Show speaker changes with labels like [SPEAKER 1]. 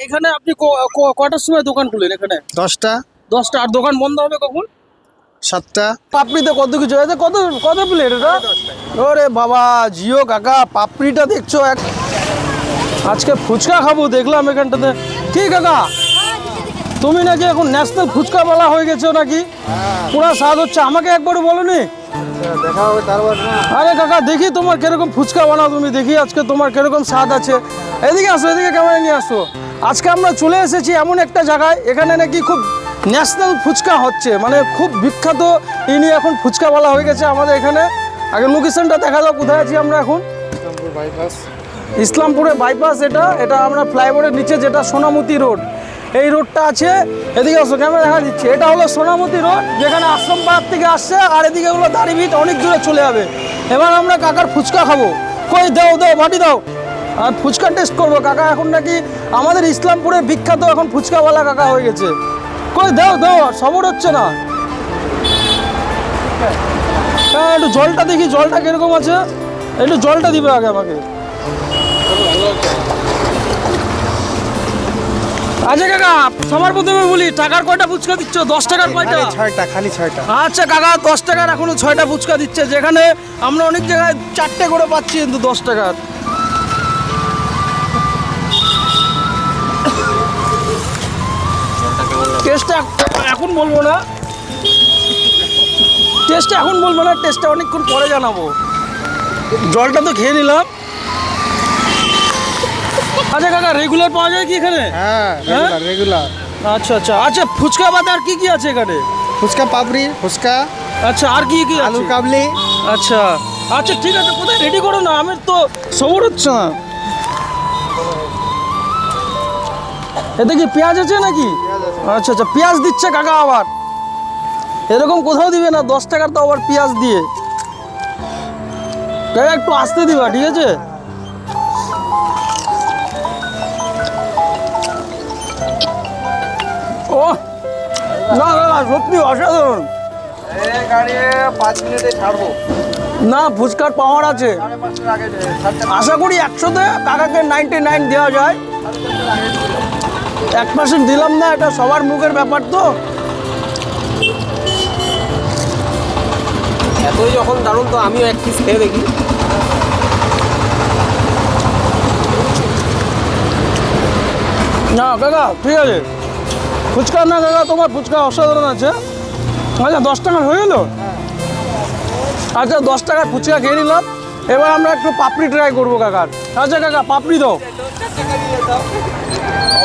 [SPEAKER 1] এখানে আপনি কটার সময় দোকান খুলেন এখানে?
[SPEAKER 2] 10টা
[SPEAKER 1] 10টা। আর দোকান বন্ধ হবে কখন?
[SPEAKER 2] 7টা।
[SPEAKER 1] পাপড়িতে কত কিছু আছে, কত কত প্লেট এটা? ওরে বাবা জিও কাকা, পাপড়িটা দেখছো আজকে ফুচকা খাবো দেখলাম এখানটাতে। কি কাকা, তুমি নাকি এখন ন্যাশনাল ফুচকাওয়ালা হয়ে গেছো নাকি? পুরা স্বাদ হচ্ছে, আমাকে একবারও বলোনি?
[SPEAKER 2] দেখা হবে তারপর না।
[SPEAKER 1] আরে কাকা দেখি তোমার কিরকম ফুচকা বানাও তুমি, দেখি আজকে তোমার কিরকম স্বাদ আছে। এদিকে আসো, এদিকে ক্যামেরা নিয়ে আসো। আজকে আমরা চলে এসেছি এমন একটা জায়গায়, এখানে নাকি খুব ন্যাশনাল ফুচকা হচ্ছে, মানে খুব বিখ্যাত। ইনি এখন ফুচকাওয়ালা হয়ে গেছে আমাদের এখানে। আগে লোকেশনটা দেখা দাও, কোথায় আছি আমরা এখন?
[SPEAKER 2] বাইপাস।
[SPEAKER 1] ইসলামপুরে বাইপাস। এটা আমরা ফ্লাইওভারের নিচে যেটা সোনামতি রোড, এই রোডটা আছে। এদিকে আসো, ক্যামেরা দেখা দিচ্ছে। এটা হলো সোনামতি রোড, যেখানে আশ্রম পাড়ার থেকে আসছে, আর এদিকে হলো দাড়িভিট, অনেক দূরে চলে যাবে। এবার আমরা কাকার ফুচকা খাবো। কই দাও দাও, বাটি দাও, আর ফুচকা টেস্ট করবো। কাকা এখন নাকি আমাদের ইসলামপুরের বিখ্যাত এখন ফুচকাওয়ালা কাকা হয়ে গেছে। কই দাও দাও, সবর হচ্ছে না। হ্যাঁ, একটু জলটা দেখি, জলটা কিরকম আছে। একটু জলটা দিবে আগে আমাকে। আচ্ছা কাকা, সবার প্রথমে বলি, টাকার কয়টা ফুচকা দিচ্ছ? 10 টাকার কয়টা?
[SPEAKER 2] 6টা, খালি 6টা।
[SPEAKER 1] আচ্ছা কাকা, 10 টাকার এখনো 6টা ফুচকা দিচ্ছে, যেখানে আমরা অনেক জায়গায় 4টে করে পাচ্ছি কিন্তু 10 টাকার। টেস্টটা এখন বলবো না, টেস্টটা অনেকক্ষণ পরে জানাবো। জলটা তো খেয়ে নিলাম। আচ্ছা কাকা, রেগুলার পাওয়া যায় কি এখানে?
[SPEAKER 2] হ্যাঁ, রেগুলার।
[SPEAKER 1] আচ্ছা আচ্ছা আচ্ছা, ফুচকা বাদে আর কি কি আছে এখানে?
[SPEAKER 2] ফুচকা পাপড়ি, ফুচকা,
[SPEAKER 1] আচ্ছা আর কি কি আছে?
[SPEAKER 2] আলু কাবলি।
[SPEAKER 1] আচ্ছা আচ্ছা ঠিক আছে, কোথায় রেডি করো না, আমার তো সবর হচ্ছে না। এতে কি পেঁয়াজ আছে নাকি? আচ্ছা আচ্ছা, পেঁয়াজ দিচ্ছে কাকা আবার। এরকম কোথাও দিবে না 10 টাকার, তো আবার পেঁয়াজ দিয়ে। কাকা একটু আসতে দিবা, ঠিক আছে? ও না কাকা, সত্যি অসাধারণ।
[SPEAKER 2] গাড়ি 5 মিনিটে ছাড়বো।
[SPEAKER 1] না, ফুচকার পাওয়ার আছে। আশা করি 100তে কাকাকে 99 দেওয়া যায়। 1% দিলাম না, এটা সবার মুখের ব্যাপার তো।
[SPEAKER 2] এতই যখন দারুণ, তো আমিও এক পিস খেয়ে দেখি।
[SPEAKER 1] না কাকা ঠিক আছে, ফুচকা না কাকা, তোমার ফুচকা অসাধারণ আছে। আচ্ছা 10 টাকার হয়ে গেল। আচ্ছা 10 টাকার ফুচকা খেয়ে নিলাম। এবার আমরা একটু পাপড়ি ট্রাই করবো কাকার। আচ্ছা কাকা, পাপড়ি দাও।